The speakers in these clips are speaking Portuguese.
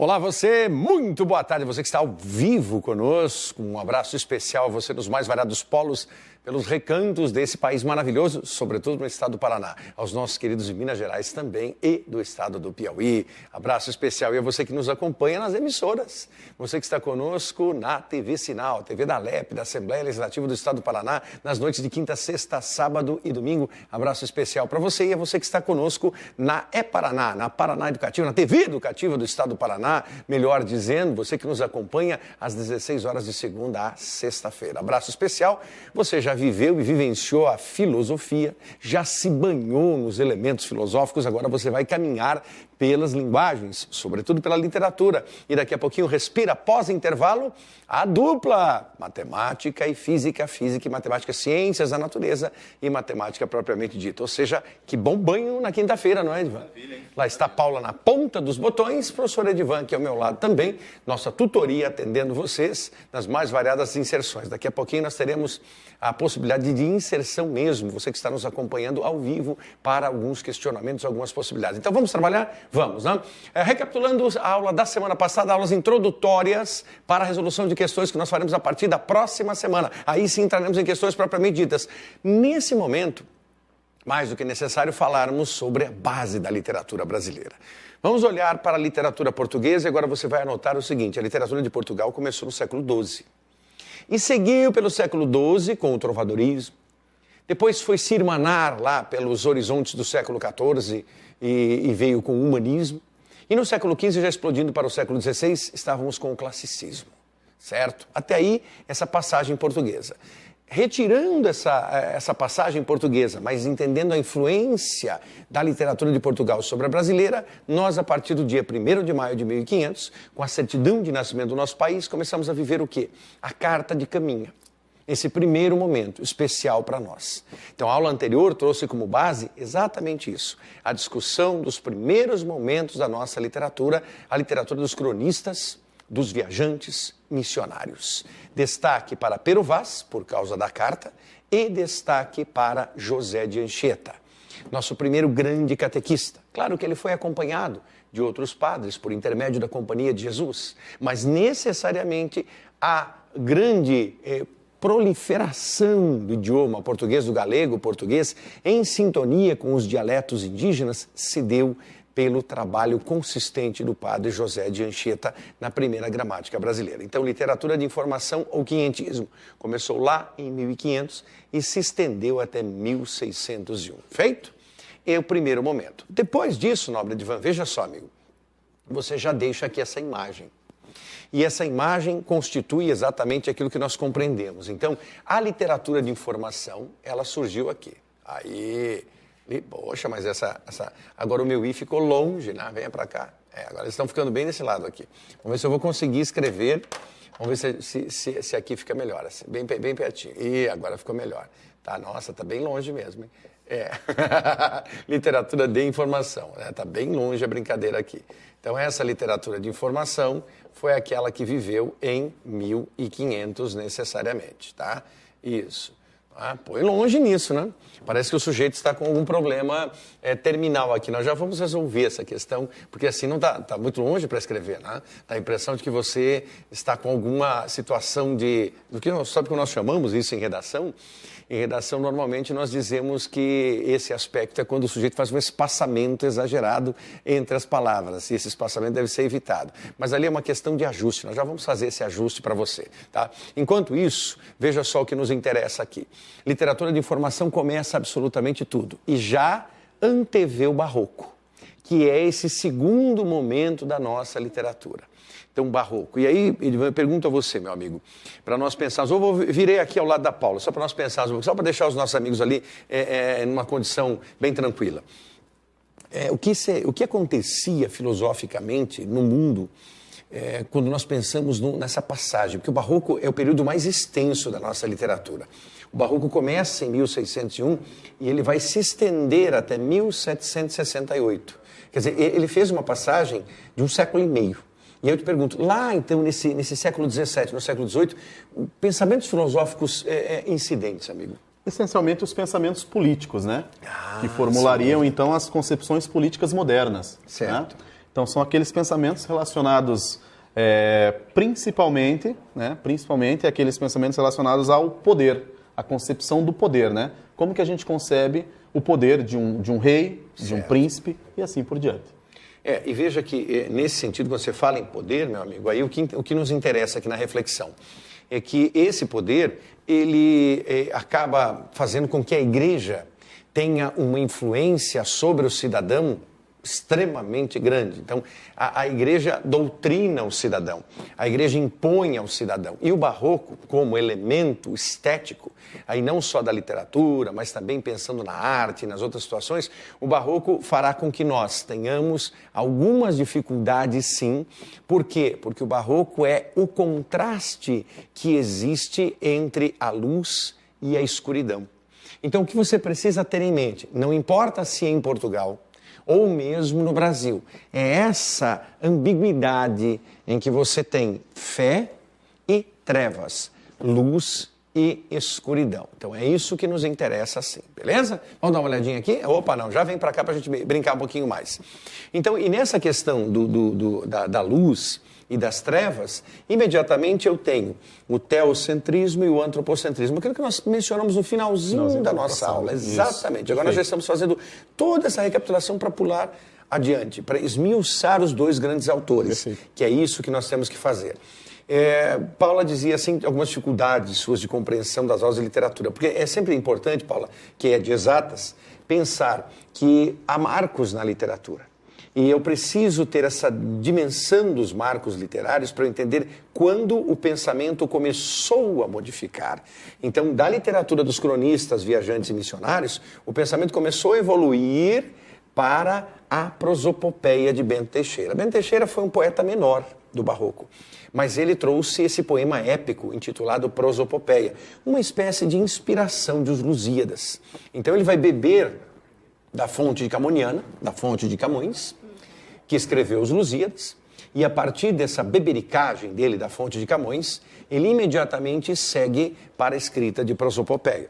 Olá você, muito boa tarde, você que está ao vivo conosco, um abraço especial a você nos mais variados polos, pelos recantos desse país maravilhoso, sobretudo no estado do Paraná, aos nossos queridos de Minas Gerais também e do estado do Piauí. Abraço especial e a você que nos acompanha nas emissoras, você que está conosco na TV Sinal, TV da Alep, da Assembleia Legislativa do estado do Paraná, nas noites de quinta, sexta, sábado e domingo. Abraço especial para você e a você que está conosco na E-Paraná, na Paraná Educativa, na TV Educativa do estado do Paraná, melhor dizendo, você que nos acompanha às 16 horas de segunda a sexta-feira. Abraço especial, você já viveu e vivenciou a filosofia, já se banhou nos elementos filosóficos, agora você vai caminhar pelas linguagens, sobretudo pela literatura. E daqui a pouquinho, respira, após intervalo, a dupla, matemática e física, física e matemática, ciências da natureza e matemática propriamente dita. Ou seja, que bom banho na quinta-feira, não é, Edivan? Lá está a Paula na ponta dos botões, professor Edivan, que é ao meu lado também, nossa tutoria atendendo vocês nas mais variadas inserções. Daqui a pouquinho nós teremos a possibilidade de inserção mesmo, você que está nos acompanhando ao vivo para alguns questionamentos, algumas possibilidades. Então vamos trabalhar? Vamos, né? Recapitulando a aula da semana passada, aulas introdutórias para a resolução de questões que nós faremos a partir da próxima semana. Aí sim entraremos em questões propriamente ditas. Nesse momento, mais do que necessário falarmos sobre a base da literatura brasileira. Vamos olhar para a literatura portuguesa e agora você vai anotar o seguinte, a literatura de Portugal começou no século XII. E seguiu pelo século XII com o trovadorismo, depois foi se irmanar lá pelos horizontes do século XIV e veio com o humanismo. E no século XV, já explodindo para o século XVI, estávamos com o classicismo, certo? Até aí, essa passagem portuguesa. Retirando essa passagem portuguesa, mas entendendo a influência da literatura de Portugal sobre a brasileira, nós, a partir do dia 1º de maio de 1500, com a certidão de nascimento do nosso país, começamos a viver o quê? A Carta de Caminha. Esse primeiro momento especial para nós. Então, a aula anterior trouxe como base exatamente isso, a discussão dos primeiros momentos da nossa literatura, a literatura dos cronistas, dos viajantes missionários. Destaque para Pero Vaz, por causa da carta, e destaque para José de Anchieta, nosso primeiro grande catequista. Claro que ele foi acompanhado de outros padres por intermédio da Companhia de Jesus, mas necessariamente a grande proliferação do idioma português, do galego português, em sintonia com os dialetos indígenas, se deu pelo trabalho consistente do padre José de Anchieta na primeira gramática brasileira. Então, literatura de informação ou quinhentismo começou lá em 1500 e se estendeu até 1601. Feito? É o primeiro momento. Depois disso, nobre Edivan, veja só, amigo, você já deixa aqui essa imagem. E essa imagem constitui exatamente aquilo que nós compreendemos. Então, a literatura de informação, ela surgiu aqui. Aí, poxa, mas agora o meu i ficou longe, né? Venha para cá. Agora eles estão ficando bem desse lado aqui. Vamos ver se eu vou conseguir escrever. Vamos ver se aqui fica melhor, assim, bem pertinho. E agora ficou melhor. Tá, nossa, tá bem longe mesmo, hein? Literatura de informação, né? Tá bem longe a brincadeira aqui. Então, essa literatura de informação foi aquela que viveu em 1500 necessariamente, tá? Isso. Põe longe nisso, né? Parece que o sujeito está com algum problema terminal aqui. Nós já vamos resolver essa questão, porque assim não tá muito longe para escrever, né? Dá a impressão de que você está com alguma situação sabe o que nós chamamos isso em redação? Em redação, normalmente, nós dizemos que esse aspecto é quando o sujeito faz um espaçamento exagerado entre as palavras, e esse espaçamento deve ser evitado. Mas ali é uma questão de ajuste, nós já vamos fazer esse ajuste para você, tá? Enquanto isso, veja só o que nos interessa aqui. Literatura de informação começa absolutamente tudo, e já antevê o barroco, que é esse segundo momento da nossa literatura. Então, barroco. E aí, eu pergunto a você, meu amigo, para nós pensarmos, eu virei aqui ao lado da Paula, só para nós pensarmos, só para deixar os nossos amigos ali numa condição bem tranquila. O que acontecia filosoficamente no mundo quando nós pensamos nessa passagem? Porque o barroco é o período mais extenso da nossa literatura. O barroco começa em 1601 e ele vai se estender até 1768. Quer dizer, ele fez uma passagem de um século e meio. E aí eu te pergunto, lá então, nesse século XVII, no século XVIII, pensamentos filosóficos incidentes, amigo? Essencialmente os pensamentos políticos, né? Que formulariam, então, as concepções políticas modernas. Certo. Né? Então, são aqueles pensamentos relacionados principalmente aqueles pensamentos relacionados ao poder, à concepção do poder, né? Como que a gente concebe o poder de um rei, de um príncipe e assim por diante. E veja que, nesse sentido, quando você fala em poder, meu amigo, aí o que nos interessa aqui na reflexão é que esse poder, ele acaba fazendo com que a igreja tenha uma influência sobre o cidadão extremamente grande. Então, a igreja doutrina o cidadão, a igreja impõe ao cidadão. E o barroco, como elemento estético, aí não só da literatura, mas também pensando na arte e nas outras situações, o barroco fará com que nós tenhamos algumas dificuldades, sim. Por quê? Porque o barroco é o contraste que existe entre a luz e a escuridão. Então, o que você precisa ter em mente, não importa se é em Portugal, ou mesmo no Brasil. É essa ambiguidade em que você tem fé e trevas, luz e escuridão. Então é isso que nos interessa, sim, beleza? Vamos dar uma olhadinha aqui? Opa, não, já vem para cá para a gente brincar um pouquinho mais. Então, e nessa questão da luz e das trevas, imediatamente eu tenho o teocentrismo e o antropocentrismo, aquilo que nós mencionamos no finalzinho da nossa aula. Exatamente. Isso. Agora nós já estamos fazendo toda essa recapitulação para pular adiante, para esmiuçar os dois grandes autores, que é isso que nós temos que fazer. Paula dizia assim, algumas dificuldades suas de compreensão das aulas de literatura, porque é sempre importante, Paula, que é de exatas, pensar que há marcos na literatura. E eu preciso ter essa dimensão dos marcos literários para eu entender quando o pensamento começou a modificar. Então, da literatura dos cronistas, viajantes e missionários, o pensamento começou a evoluir para a prosopopeia de Bento Teixeira. Bento Teixeira foi um poeta menor do barroco, mas ele trouxe esse poema épico intitulado Prosopopeia, uma espécie de inspiração dos Lusíadas. Então, ele vai beber da fonte de Camoniana, da fonte de Camões, que escreveu os Lusíadas, e a partir dessa bebericagem dele da fonte de Camões, ele imediatamente segue para a escrita de Prosopopeia.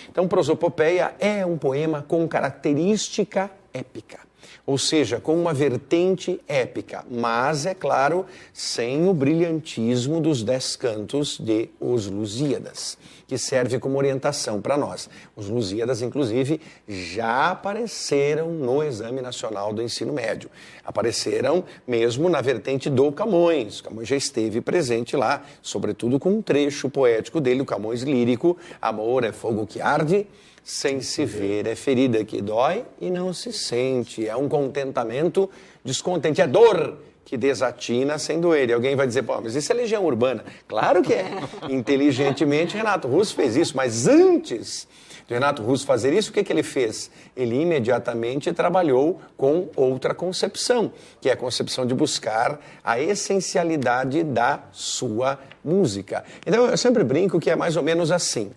Então, Prosopopeia é um poema com característica épica, ou seja, com uma vertente épica, mas, é claro, sem o brilhantismo dos 10 cantos de Os Lusíadas, que serve como orientação para nós. Os Lusíadas, inclusive, já apareceram no Exame Nacional do Ensino Médio. Apareceram mesmo na vertente do Camões. Camões já esteve presente lá, sobretudo com um trecho poético dele, o Camões lírico, amor é fogo que arde, sem se ver, é ferida que dói e não se sente, é um contentamento descontente, é dor que desatina sem doer. E alguém vai dizer, pô, mas isso é Legião Urbana. Claro que é. Inteligentemente, Renato Russo fez isso, mas antes de Renato Russo fazer isso, o que ele fez? Ele imediatamente trabalhou com outra concepção, que é a concepção de buscar a essencialidade da sua música. Então, eu sempre brinco que é mais ou menos assim.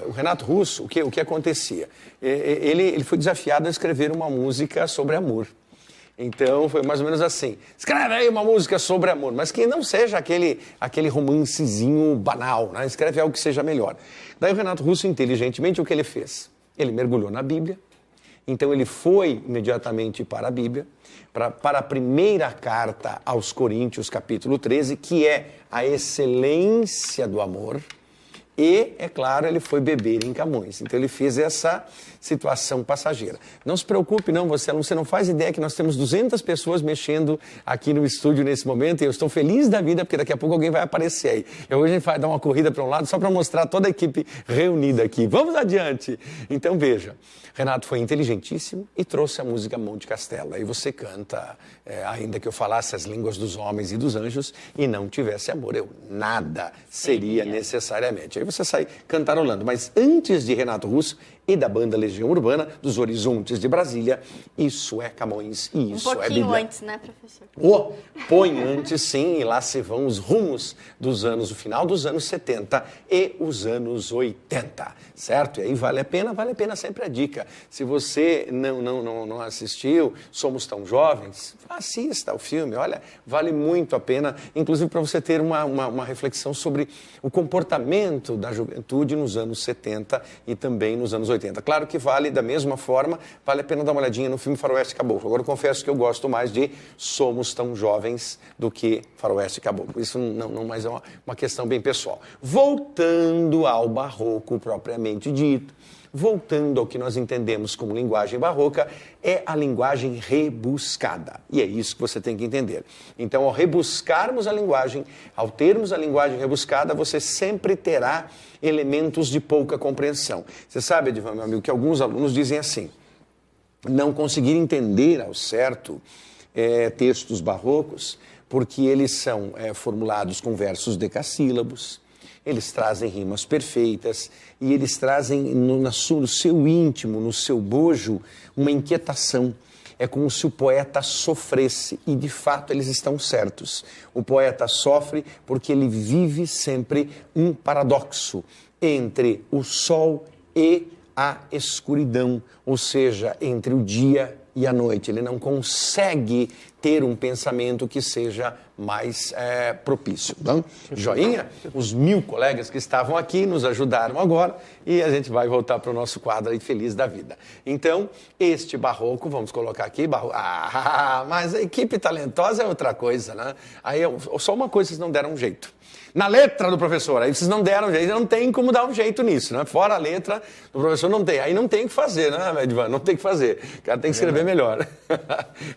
O Renato Russo, o que acontecia? Ele foi desafiado a escrever uma música sobre amor. Então, foi mais ou menos assim. Escreve aí uma música sobre amor, mas que não seja aquele romancezinho banal, né? Escreve algo que seja melhor. Daí o Renato Russo, inteligentemente, o que ele fez? Ele mergulhou na Bíblia, então ele foi imediatamente para a Bíblia, para a primeira carta aos Coríntios, capítulo 13, que é a excelência do amor. E, é claro, ele foi beber em Camões. Então, ele fez essa situação passageira. Não se preocupe, não, você não faz ideia que nós temos 200 pessoas mexendo aqui no estúdio nesse momento e eu estou feliz da vida porque daqui a pouco alguém vai aparecer aí. E hoje a gente vai dar uma corrida para um lado só para mostrar toda a equipe reunida aqui. Vamos adiante! Então, veja, Renato foi inteligentíssimo e trouxe a música Monte Castelo. Aí você canta, ainda que eu falasse as línguas dos homens e dos anjos e não tivesse amor, nada seria necessariamente. Aí você sai cantarolando. Mas antes de Renato Russo e da banda Legião Urbana, dos Horizontes de Brasília, isso é Camões e isso é Bíblia. Um pouquinho antes, né, professor? Põe antes, sim, e lá se vão os rumos do final dos anos 70 e os anos 80, certo? E aí vale a pena sempre a dica. Se você não assistiu, Somos Tão Jovens, assista ao filme, olha, vale muito a pena, inclusive para você ter uma reflexão sobre o comportamento da juventude nos anos 70 e também nos anos 80. 80. Claro que vale da mesma forma, vale a pena dar uma olhadinha no filme Faroeste Caboclo. Agora eu confesso que eu gosto mais de Somos Tão Jovens do que Faroeste Caboclo. Isso não mais é uma questão bem pessoal. Voltando ao barroco propriamente dito, voltando ao que nós entendemos como linguagem barroca, é a linguagem rebuscada. E é isso que você tem que entender. Então, ao rebuscarmos a linguagem, ao termos a linguagem rebuscada, você sempre terá elementos de pouca compreensão. Você sabe, Edivan, meu amigo, que alguns alunos dizem assim, não conseguir entender ao certo textos barrocos, porque eles são formulados com versos decassílabos, eles trazem rimas perfeitas e eles trazem no seu íntimo, no seu bojo, uma inquietação. É como se o poeta sofresse e, de fato, eles estão certos. O poeta sofre porque ele vive sempre um paradoxo entre o sol e a escuridão, ou seja, entre o dia e a noite. Ele não consegue ter um pensamento que seja mais propício. Então, joinha? Os 1000 colegas que estavam aqui nos ajudaram agora e a gente vai voltar para o nosso quadro aí feliz da vida. Então, este barroco, vamos colocar aqui, mas a equipe talentosa é outra coisa, né? Aí só uma coisa vocês não deram um jeito. Na letra do professor, aí vocês não deram jeito, não tem como dar um jeito nisso, né? Fora a letra do professor não tem, aí não tem o que fazer, né, Edvan? Não tem o que fazer, o cara tem que escrever melhor.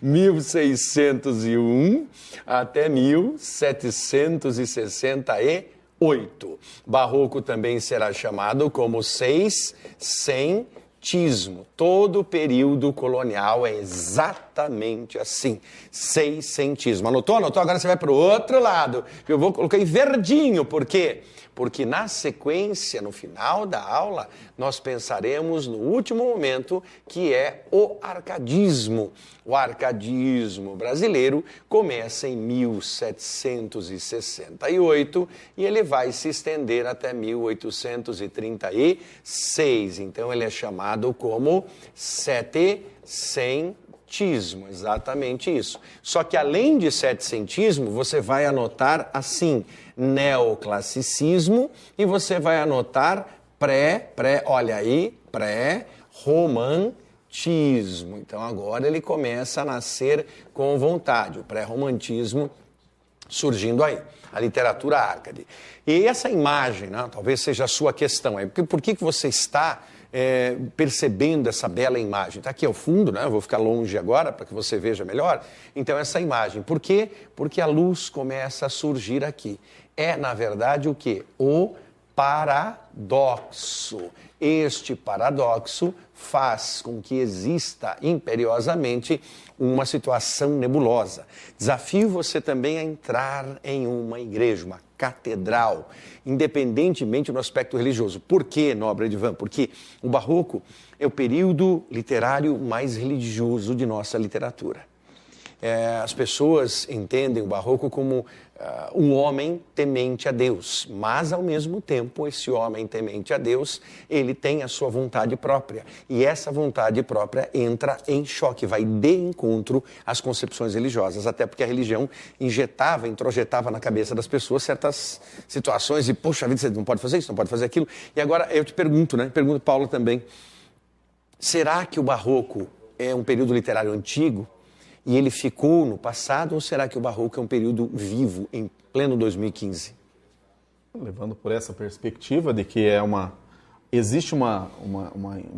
1601 até 1768. Barroco também será chamado como seiscentismo. Todo o período colonial é exatamente assim. Seiscentismo. Anotou? Agora você vai para o outro lado. Eu vou colocar em verdinho. Por quê? Porque na sequência, no final da aula, nós pensaremos no último momento, que é o arcadismo. O arcadismo brasileiro começa em 1768 e ele vai se estender até 1836. Então ele é chamado como setecentismo, exatamente isso. Só que além de setecentismo, você vai anotar assim, neoclassicismo, e você vai anotar pré-romantismo. Então agora ele começa a nascer com vontade, o pré-romantismo surgindo aí, a literatura árcade. E essa imagem, né, talvez seja a sua questão aí, por que você está percebendo essa bela imagem? Está aqui ao fundo, né? Eu vou ficar longe agora para que você veja melhor. Então essa imagem, por quê? Porque a luz começa a surgir aqui. É, na verdade, o quê? O paradoxo. Este paradoxo faz com que exista imperiosamente uma situação nebulosa. Desafio você também a entrar em uma igreja, uma catedral, independentemente do aspecto religioso. Por quê, nobre Edivan? Porque o barroco é o período literário mais religioso de nossa literatura. As pessoas entendem o barroco como um homem temente a Deus, mas ao mesmo tempo esse homem temente a Deus, ele tem a sua vontade própria, e essa vontade própria entra em choque, vai de encontro às concepções religiosas, até porque a religião introjetava na cabeça das pessoas certas situações e, poxa vida, você não pode fazer isso, não pode fazer aquilo. E agora eu te pergunto, né? Pergunto Paulo também, será que o barroco é um período literário antigo e ele ficou no passado, ou será que o barroco é um período vivo, em pleno 2015? Levando por essa perspectiva de que existe uma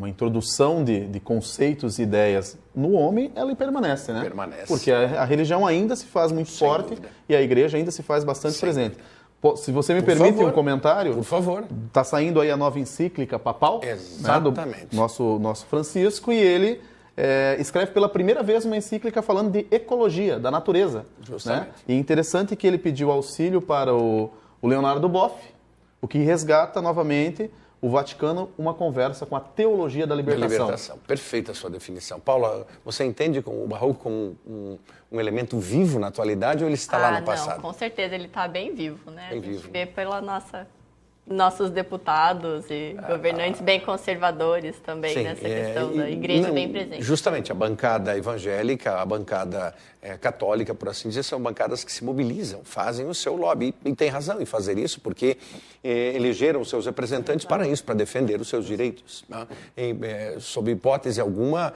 introdução de conceitos e ideias no homem, ela permanece, né? Permanece. Porque a religião ainda se faz muito forte e a igreja ainda se faz bastante presente. Se você me permite um comentário... Por favor. Está saindo aí a nova encíclica papal, exatamente, né, do nosso Francisco, e ele escreve pela primeira vez uma encíclica falando de ecologia, da natureza. Justamente. Né? E é interessante que ele pediu auxílio para o Leonardo Boff, o que resgata novamente o Vaticano uma conversa com a teologia da libertação. Perfeita a sua definição. Paula, você entende o barroco como um elemento vivo na atualidade ou ele está lá no passado? Não, com certeza ele está bem vivo, né? Bem a gente vivo. vê pela nossos deputados e governantes bem conservadores também, nessa questão da igreja bem presente. Justamente, a bancada evangélica, a bancada católica, por assim dizer, são bancadas que se mobilizam, fazem o seu lobby, e tem razão em fazer isso, porque elegeram seus representantes para isso, para defender os seus direitos. Né? Sob hipótese alguma,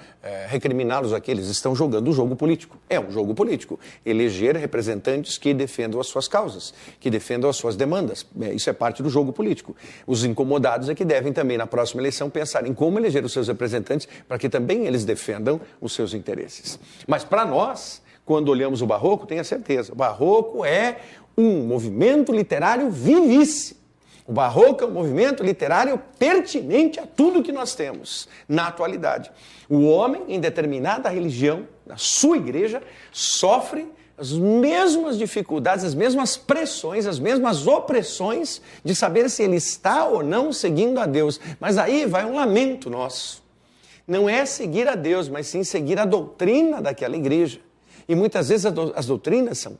recriminá-los aqui, eles estão jogando o jogo político. É um jogo político. Eleger representantes que defendam as suas causas, que defendam as suas demandas. Isso é parte do jogo político. Os incomodados é que devem também, na próxima eleição, pensar em como eleger os seus representantes para que também eles defendam os seus interesses. Mas para nós, quando olhamos o Barroco, tenha certeza, o Barroco é um movimento literário vivíssimo. O Barroco é um movimento literário pertinente a tudo que nós temos na atualidade. O homem, em determinada religião, na sua igreja, sofre as mesmas dificuldades, as mesmas pressões, as mesmas opressões de saber se ele está ou não seguindo a Deus. Mas aí vai um lamento nosso. Não é seguir a Deus, mas sim seguir a doutrina daquela igreja. E muitas vezes as doutrinas são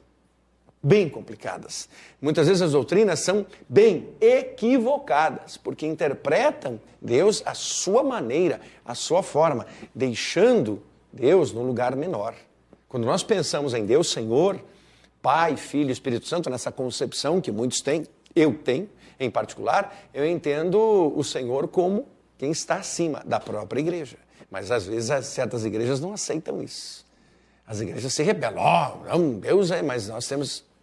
bem complicadas. Muitas vezes as doutrinas são bem equivocadas, porque interpretam Deus à sua maneira, à sua forma, deixando Deus num lugar menor. Quando nós pensamos em Deus, Senhor, Pai, Filho e Espírito Santo, nessa concepção que muitos têm, eu tenho em particular, eu entendo o Senhor como quem está acima da própria igreja. Mas às vezes certas igrejas não aceitam isso. As igrejas se rebelam. Não, Deus é, mas nós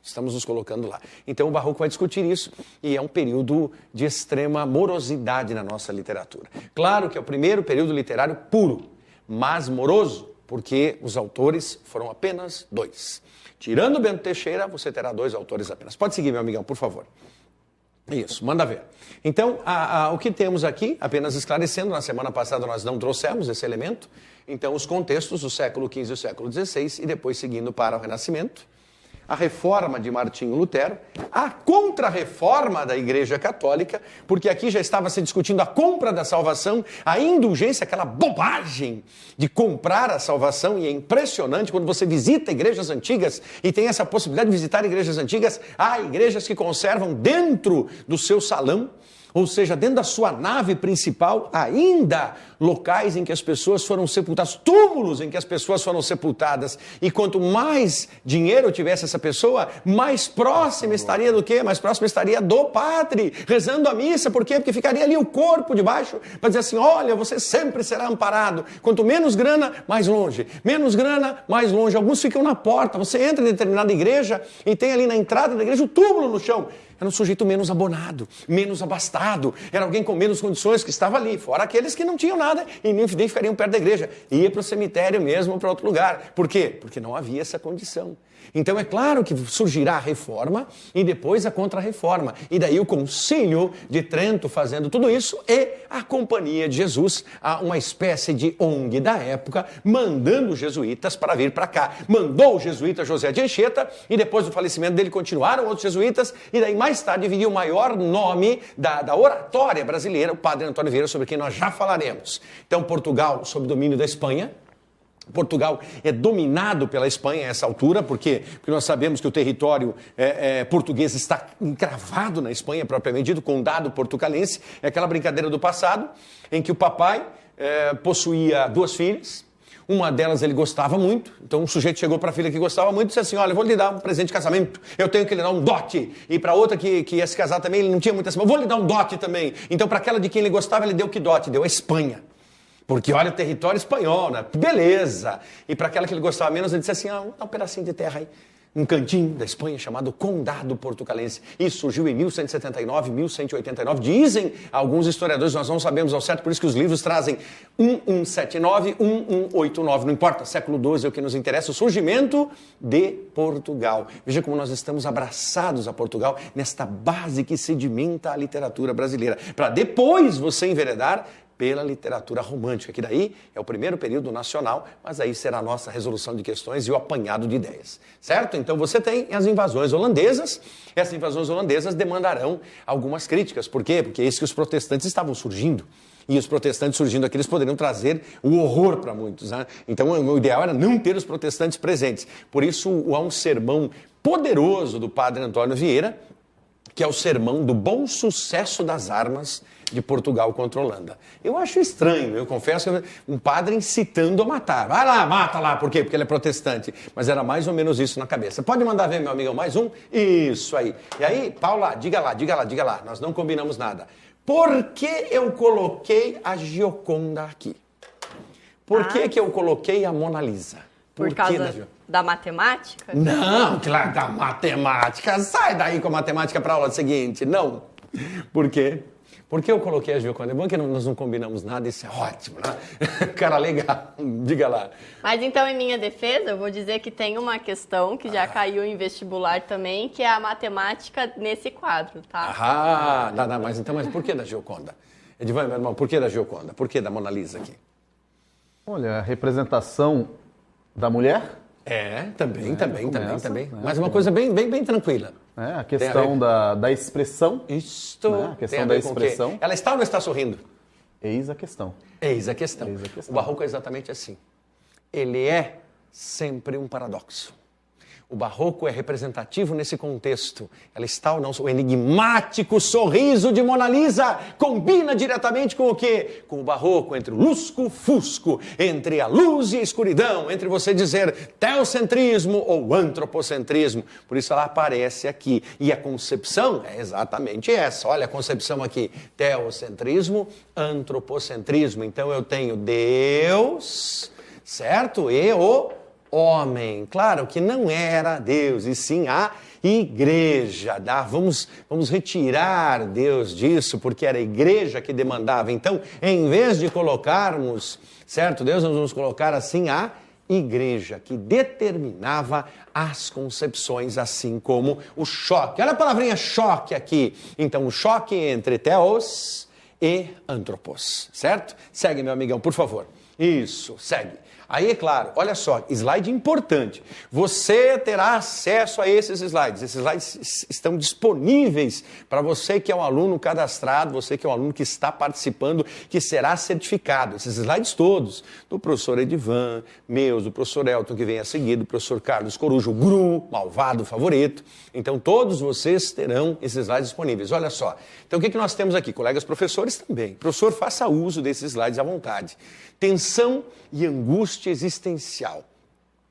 estamos nos colocando lá. Então o Barroco vai discutir isso e é um período de extrema morosidade na nossa literatura. Claro que é o primeiro período literário puro, mas moroso, porque os autores foram apenas 2. Tirando Bento Teixeira, você terá 2 autores apenas. Pode seguir, meu amigão, por favor. Isso, manda ver. Então, o que temos aqui, apenas esclarecendo, na semana passada nós não trouxemos esse elemento, então os contextos do século XV e o século XVI, e depois seguindo para o Renascimento, a reforma de Martinho Lutero, a contra-reforma da Igreja Católica, porque aqui já estava se discutindo a compra da salvação, a indulgência, aquela bobagem de comprar a salvação, e é impressionante quando você visita igrejas antigas e tem essa possibilidade de visitar igrejas antigas, há igrejas que conservam dentro do seu salão, ou seja, dentro da sua nave principal, ainda locais em que as pessoas foram sepultadas, túmulos em que as pessoas foram sepultadas. E quanto mais dinheiro tivesse essa pessoa, mais próxima estaria do quê? Mais próxima estaria do padre, rezando a missa. Por quê? Porque ficaria ali o corpo debaixo, para dizer assim, olha, você sempre será amparado. Quanto menos grana, mais longe. Menos grana, mais longe. Alguns ficam na porta. Você entra em determinada igreja e tem ali na entrada da igreja o túmulo no chão. Era um sujeito menos abonado, menos abastado, era alguém com menos condições que estava ali, fora aqueles que não tinham nada e nem ficariam perto da igreja. Ia para o cemitério mesmo, para outro lugar. Por quê? Porque não havia essa condição. Então é claro que surgirá a reforma e depois a contra-reforma. E daí o Concílio de Trento fazendo tudo isso e a Companhia de Jesus, uma espécie de ONG da época, mandando os jesuítas para vir para cá. Mandou o jesuíta José de Anchieta e depois do falecimento dele continuaram outros jesuítas e daí mais tarde viria o maior nome da oratória brasileira, o Padre Antônio Vieira, sobre quem nós já falaremos. Então Portugal sob domínio da Espanha. Portugal é dominado pela Espanha a essa altura, por quê? Porque nós sabemos que o território português está encravado na Espanha, propriamente dito, condado portucalense, é aquela brincadeira do passado, em que o papai possuía 2 filhas, uma delas ele gostava muito, então um sujeito chegou para a filha que gostava muito e disse assim, olha, eu vou lhe dar um presente de casamento, eu tenho que lhe dar um dote, e para outra que ia se casar também, ele não tinha muita, eu vou lhe dar um dote também, então para aquela de quem ele gostava, ele deu que dote? Deu a Espanha. Porque olha o território espanhol, né? Beleza! E para aquela que ele gostava menos, ele disse assim, dá um pedacinho de terra aí. Um cantinho da Espanha chamado Condado Portucalense. Isso surgiu em 1179, 1189. Dizem alguns historiadores, nós não sabemos ao certo, por isso que os livros trazem 1179, 1189. Não importa, século XII é o que nos interessa, o surgimento de Portugal. Veja como nós estamos abraçados a Portugal nesta base que sedimenta a literatura brasileira. Para depois você enveredar pela literatura romântica, que daí é o primeiro período nacional, mas aí será a nossa resolução de questões e o apanhado de ideias, certo? Então você tem as invasões holandesas, essas invasões holandesas demandarão algumas críticas, por quê? Porque é isso que os protestantes estavam surgindo, e os protestantes surgindo aqui, eles poderiam trazer o horror para muitos, né? Então o ideal era não ter os protestantes presentes, por isso há um sermão poderoso do padre Antônio Vieira, que é o sermão do bom sucesso das armas de Portugal contra a Holanda. Eu acho estranho, eu confesso, um padre incitando a matar. Vai lá, mata lá. Por quê? Porque ele é protestante. Mas era mais ou menos isso na cabeça. Pode mandar ver, meu amigão, mais um? Isso aí. E aí, Paula, diga lá. Nós não combinamos nada. Por que eu coloquei a Gioconda aqui? Por que eu coloquei a Mona Lisa? Por causa da matemática? Não, claro, da matemática. Sai daí com a matemática para a aula seguinte. Não. Por quê? Por que eu coloquei a Gioconda? É bom que nós não combinamos nada, isso é ótimo, né? Cara, legal. Diga lá. Mas então, em minha defesa, eu vou dizer que tem uma questão que já caiu em vestibular também, que é a matemática nesse quadro, tá? Mas por que da Gioconda? Edivan, meu irmão, por que da Gioconda? Por que da Mona Lisa aqui? Olha, a representação da mulher? Também. Né? Mas uma coisa bem tranquila. A questão da expressão. Isto. Né? A questão da expressão. Ela está ou não está sorrindo? Eis a questão. Eis a questão. O barroco é exatamente assim. Ele é sempre um paradoxo. O barroco é representativo nesse contexto. Ela está ou não? O enigmático sorriso de Mona Lisa combina diretamente com o quê? Com o barroco, entre o lusco-fusco, entre a luz e a escuridão, entre você dizer teocentrismo ou antropocentrismo. Por isso ela aparece aqui. E a concepção é exatamente essa. Olha a concepção aqui. Teocentrismo, antropocentrismo. Então eu tenho Deus, certo? E o homem, claro que não era Deus, e sim a igreja. Vamos retirar Deus disso, porque era a igreja que demandava. Então, em vez de colocarmos, certo, Deus, nós vamos colocar assim a igreja, que determinava as concepções, assim como o choque. Olha a palavrinha choque aqui. Então, o choque entre theos e antropos, certo? Segue, meu amigão, por favor. Isso, segue. Aí, é claro, olha só, slide importante. Você terá acesso a esses slides. Esses slides estão disponíveis para você que é um aluno cadastrado, você que é um aluno que está participando, que será certificado. Esses slides todos, do professor Edivan, meus, do professor Elton, que vem a seguir, do professor Carlos Corujo, o Gru, malvado favorito. Então, todos vocês terão esses slides disponíveis. Olha só. Então, o que nós temos aqui? Colegas professores também. Professor, faça uso desses slides à vontade. Tensão e angústia existencial.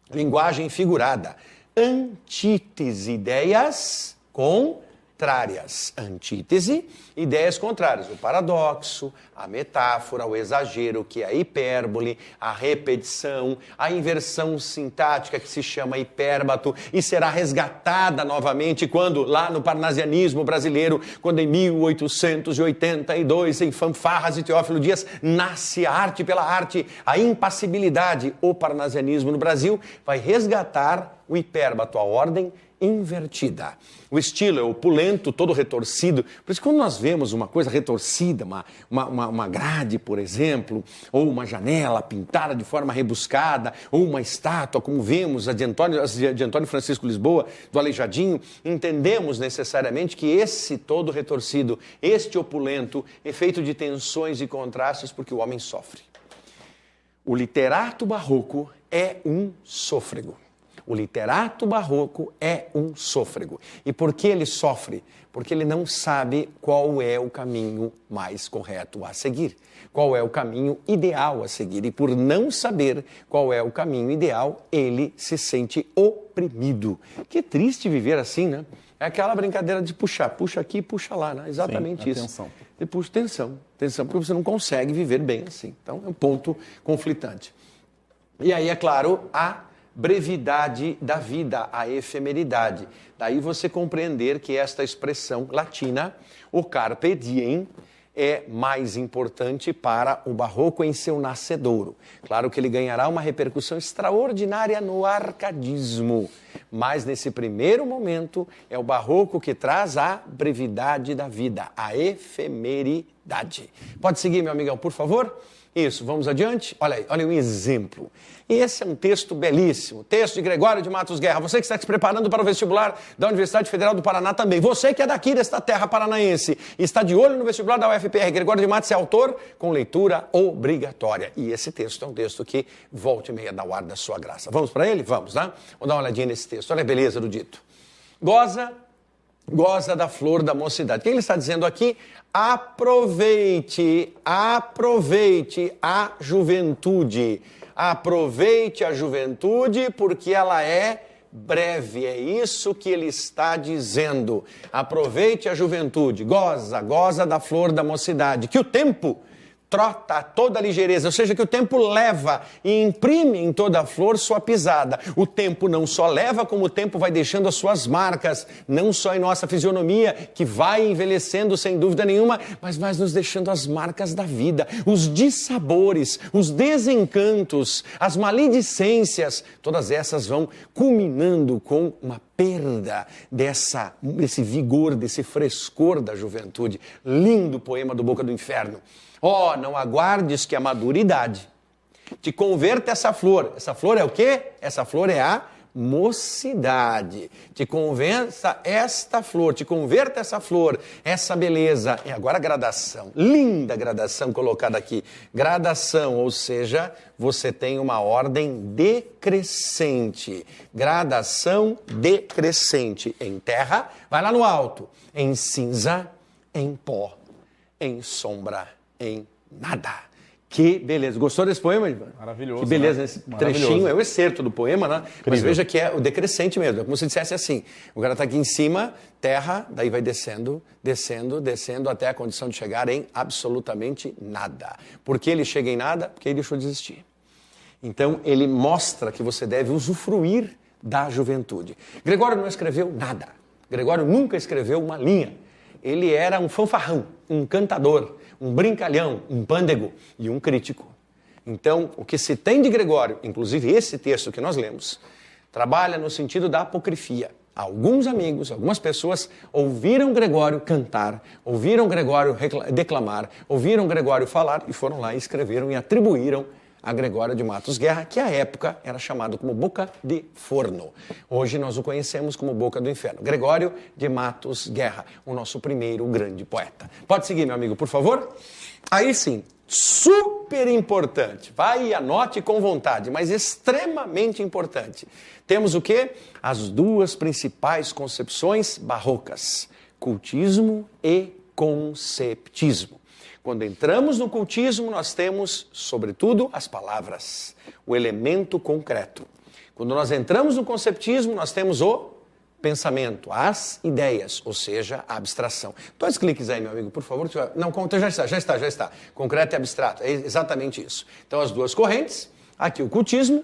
Linguagem figurada. Antítese, ideias contrárias. Antítese, ideias contrárias. O paradoxo, a metáfora, o exagero, que é a hipérbole, a repetição, a inversão sintática, que se chama hipérbato, e será resgatada novamente quando, lá no parnasianismo brasileiro, quando em 1882, em Fanfarras de Teófilo Dias, nasce a arte pela arte, a impassibilidade. O parnasianismo no Brasil vai resgatar o hipérbato, a ordem invertida. O estilo é opulento, todo retorcido. Por isso, quando nós vemos uma coisa retorcida, uma grade, por exemplo, ou uma janela pintada de forma rebuscada, ou uma estátua, como vemos a de Antônio Francisco Lisboa, do Aleijadinho, entendemos necessariamente que esse todo retorcido, este opulento, é feito de tensões e contrastes porque o homem sofre. O literato barroco é um sôfrego. O literato barroco é um sôfrego. E por que ele sofre? Porque ele não sabe qual é o caminho mais correto a seguir, qual é o caminho ideal a seguir. E por não saber qual é o caminho ideal, ele se sente oprimido. Que triste viver assim, né? É aquela brincadeira de puxar, puxa aqui, puxa lá, né? Exatamente. Sim, isso. Tensão. E puxa tensão, porque você não consegue viver bem assim. Então é um ponto conflitante. E aí, é claro, a brevidade da vida, a efemeridade. Daí você compreender que esta expressão latina, o carpe diem, é mais importante para o barroco em seu nascedouro. Claro que ele ganhará uma repercussão extraordinária no arcadismo, mas nesse primeiro momento é o barroco que traz a brevidade da vida, a efemeridade. Pode seguir, meu amigão, por favor? Isso, vamos adiante? Olha aí, olha um exemplo. Esse é um texto belíssimo, texto de Gregório de Matos Guerra. Você que está se preparando para o vestibular da Universidade Federal do Paraná também. Você que é daqui desta terra paranaense e está de olho no vestibular da UFPR. Gregório de Matos é autor com leitura obrigatória. E esse texto é um texto que volta e meia dá o ar da sua graça. Vamos para ele? Vamos, né? Vamos dar uma olhadinha nesse texto. Olha a beleza do dito. Goza goza da flor da mocidade. O que ele está dizendo aqui? Aproveite a juventude. Aproveite a juventude porque ela é breve. É isso que ele está dizendo. Aproveite a juventude. Goza da flor da mocidade. Que o tempo trota toda a ligeireza, ou seja, que o tempo leva e imprime em toda a flor sua pisada. O tempo não só leva, como o tempo vai deixando as suas marcas, não só em nossa fisionomia, que vai envelhecendo sem dúvida nenhuma, mas vai nos deixando as marcas da vida, os dissabores, os desencantos, as maledicências, todas essas vão culminando com uma perda desse vigor, desse frescor da juventude. Lindo poema do Boca do Inferno. Oh, não aguardes que a maduridade te converta essa flor. Essa flor é o quê? Essa flor é a mocidade. Te convença esta flor, te converta essa flor, essa beleza. E agora a gradação. Linda gradação colocada aqui. Gradação, ou seja, você tem uma ordem decrescente. Gradação decrescente. Em terra, vai lá no alto. Em cinza, em pó, em sombra, em nada. Que beleza. Gostou desse poema, Ivan? Maravilhoso. Que beleza, né? esse trechinho é o excerto do poema, né? Incrível. Mas veja que é o decrescente mesmo. É como se dissesse assim, o cara está aqui em cima, terra, daí vai descendo, descendo, descendo, até a condição de chegar em absolutamente nada. Por que ele chega em nada? Porque ele deixou de existir. Então, ele mostra que você deve usufruir da juventude. Gregório não escreveu nada. Gregório nunca escreveu uma linha. Ele era um fanfarrão, um cantador, um brincalhão, um pândego e um crítico. Então, o que se tem de Gregório, inclusive esse texto que nós lemos, trabalha no sentido da apocrifia. Alguns amigos, algumas pessoas ouviram Gregório cantar, ouviram Gregório declamar, ouviram Gregório falar e foram lá e escreveram e atribuíram a Gregório de Matos Guerra, que à época era chamado como Boca de Forno. Hoje nós o conhecemos como Boca do Inferno. Gregório de Matos Guerra, o nosso primeiro grande poeta. Pode seguir, meu amigo, por favor? Aí sim, super importante. Vai e anote com vontade, mas extremamente importante. Temos o quê? As duas principais concepções barrocas: cultismo e conceptismo. Quando entramos no cultismo, nós temos, sobretudo, as palavras, o elemento concreto. Quando nós entramos no conceptismo, nós temos o pensamento, as ideias, ou seja, a abstração. 2 cliques aí, meu amigo, por favor. Não, já está. Concreto e abstrato, é exatamente isso. Então, as duas correntes, aqui o cultismo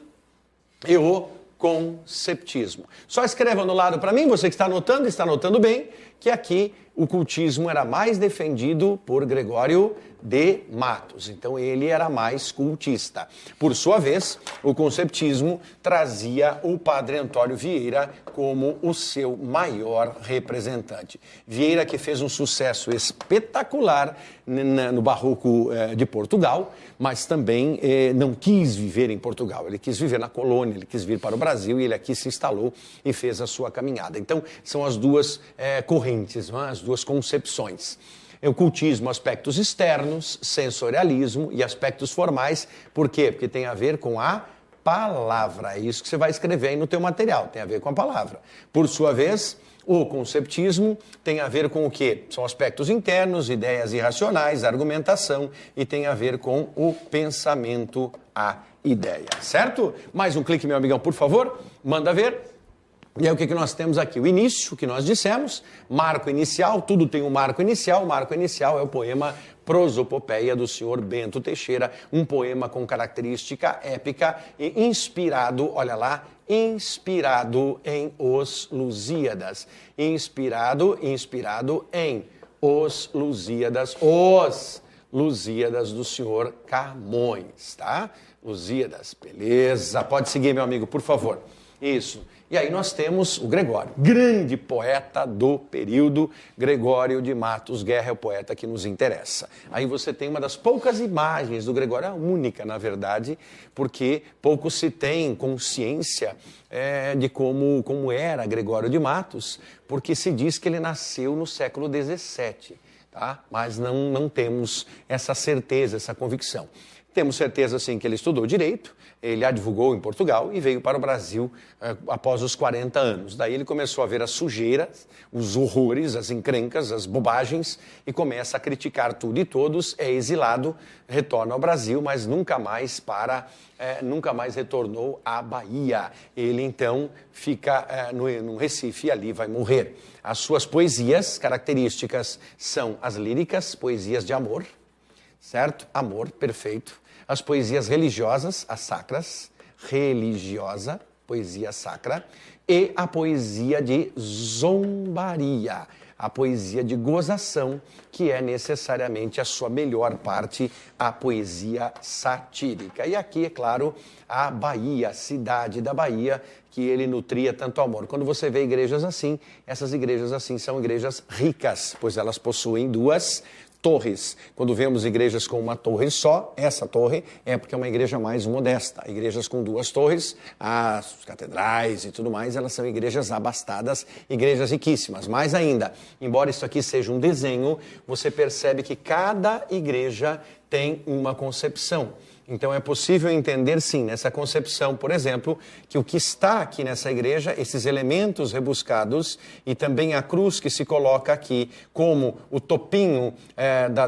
e o conceptismo. Só escreva no lado para mim, você que está anotando bem, que aqui o cultismo era mais defendido por Gregório de Matos. Então ele era mais cultista. Por sua vez, o conceptismo trazia o padre Antônio Vieira como o seu maior representante. Vieira, que fez um sucesso espetacular no barroco de Portugal, mas também não quis viver em Portugal. Ele quis viver na colônia, ele quis vir para o Brasil e ele aqui se instalou e fez a sua caminhada. Então são as duas correntes, não é? As duas concepções. O cultismo, aspectos externos, sensorialismo e aspectos formais. Por quê? Porque tem a ver com a palavra. É isso que você vai escrever aí no teu material, tem a ver com a palavra. Por sua vez, o conceptismo tem a ver com o quê? São aspectos internos, ideias irracionais, argumentação, e tem a ver com o pensamento, a ideia. Certo? Mais um clique, meu amigão, por favor. Manda ver. E aí o que nós temos aqui? O início, que nós dissemos, marco inicial, tudo tem um marco inicial. O marco inicial é o poema Prosopopeia do senhor Bento Teixeira, um poema com característica épica e inspirado, olha lá, inspirado em Os Lusíadas. Inspirado em Os Lusíadas, Os Lusíadas do senhor Camões, tá? Lusíadas, beleza. Pode seguir, meu amigo, por favor. Isso. E aí nós temos o Gregório, grande poeta do período. Gregório de Matos Guerra é o poeta que nos interessa. Aí você tem uma das poucas imagens do Gregório, a única, na verdade, porque pouco se tem consciência de como era Gregório de Matos, porque se diz que ele nasceu no século XVII, tá? Mas não temos essa certeza, essa convicção. Temos certeza, sim, que ele estudou direito, ele advogou em Portugal e veio para o Brasil após os 40 anos. Daí ele começou a ver as sujeiras, os horrores, as encrencas, as bobagens e começa a criticar tudo e todos, é exilado, retorna ao Brasil, mas nunca mais retornou à Bahia. Ele então fica no Recife e ali vai morrer. As suas poesias características são as líricas, poesias de amor, certo? Amor, perfeito. As poesias religiosas, as sacras, religiosa, poesia sacra, e a poesia de zombaria, a poesia de gozação, que é necessariamente a sua melhor parte, a poesia satírica. E aqui, é claro, a Bahia, a cidade da Bahia, que ele nutria tanto amor. Quando você vê igrejas assim, essas igrejas assim são igrejas ricas, pois elas possuem duas torres. Quando vemos igrejas com uma torre só, essa torre é porque é uma igreja mais modesta. Igrejas com duas torres, as catedrais e tudo mais, elas são igrejas abastadas, igrejas riquíssimas. Mais ainda, embora isso aqui seja um desenho, você percebe que cada igreja tem uma concepção. Então é possível entender, sim, nessa concepção, por exemplo, que o que está aqui nessa igreja, esses elementos rebuscados e também a cruz que se coloca aqui como o topinho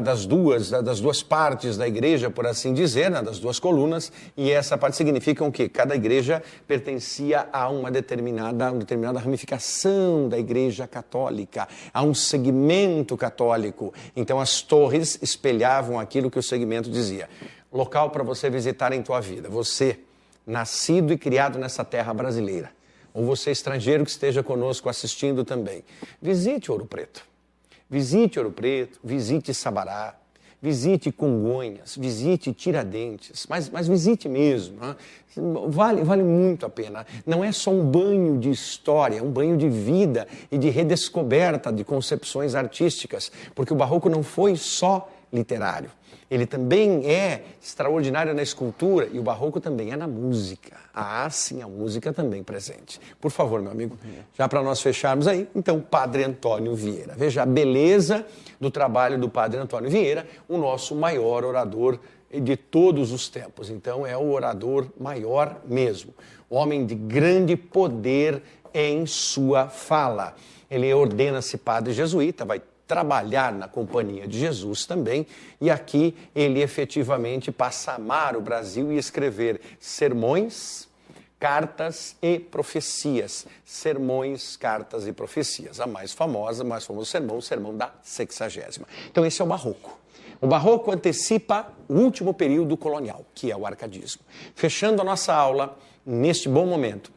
das duas partes da igreja, por assim dizer, né, das duas colunas, e essa parte significa o quê? Cada igreja pertencia a uma determinada ramificação da igreja católica, a um segmento católico. Então as torres espelhavam aquilo que o segmento dizia. Local para você visitar em tua vida. Você, nascido e criado nessa terra brasileira, ou você estrangeiro que esteja conosco assistindo também, visite Ouro Preto. Visite Ouro Preto, visite Sabará, visite Congonhas, visite Tiradentes, mas visite mesmo. Né? Vale muito a pena. Não é só um banho de história, é um banho de vida e de redescoberta de concepções artísticas, porque o Barroco não foi só literário. Ele também é extraordinário na escultura e o Barroco também é na música. Ah, sim, a música também presente. Por favor, meu amigo, já para nós fecharmos aí, então, Padre Antônio Vieira. Veja a beleza do trabalho do Padre Antônio Vieira, o nosso maior orador de todos os tempos. Então, é o orador maior mesmo. Homem de grande poder em sua fala. Ele ordena-se padre jesuíta, vai trabalhar na Companhia de Jesus também, e aqui ele efetivamente passa a amar o Brasil e escrever sermões, cartas e profecias. Sermões, cartas e profecias. A mais famoso sermão, o sermão da 60ª. Então esse é o Barroco. O Barroco antecipa o último período colonial, que é o arcadismo. Fechando a nossa aula, neste bom momento,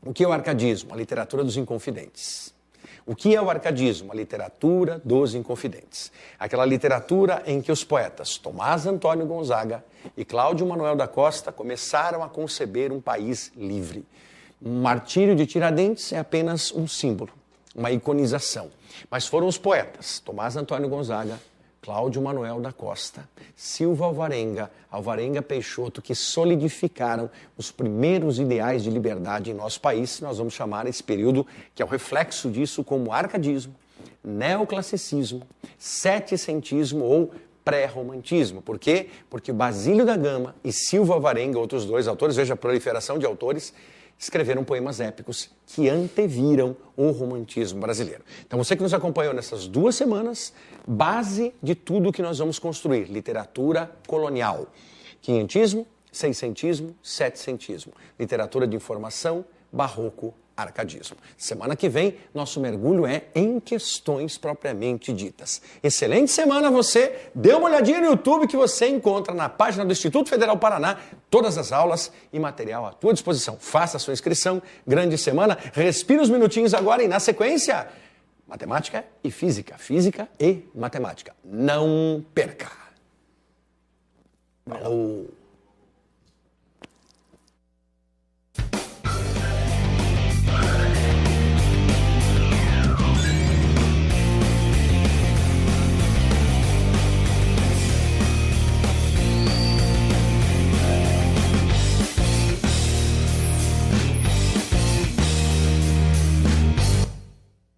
o que é o arcadismo? A literatura dos inconfidentes. O que é o arcadismo? A literatura dos inconfidentes. Aquela literatura em que os poetas Tomás Antônio Gonzaga e Cláudio Manuel da Costa começaram a conceber um país livre. O martírio de Tiradentes é apenas um símbolo, uma iconização. Mas foram os poetas Tomás Antônio Gonzaga, Cláudio Manuel da Costa, Silva Alvarenga Peixoto, que solidificaram os primeiros ideais de liberdade em nosso país. Nós vamos chamar esse período, que é o reflexo disso, como arcadismo, neoclassicismo, setecentismo ou pré-romantismo. Por quê? Porque Basílio da Gama e Silva Alvarenga, outros dois autores, veja a proliferação de autores, escreveram poemas épicos que anteviram o romantismo brasileiro. Então você que nos acompanhou nessas 2 semanas, base de tudo que nós vamos construir, literatura colonial, quinhentismo, seiscentismo, setecentismo, literatura de informação, barroco, arcadismo. Semana que vem, nosso mergulho é em questões propriamente ditas. Excelente semana a você. Dê uma olhadinha no YouTube que você encontra na página do Instituto Federal Paraná todas as aulas e material à tua disposição. Faça a sua inscrição. Grande semana. Respire uns minutinhos agora e na sequência, matemática e física. Física e matemática. Não perca. Falou.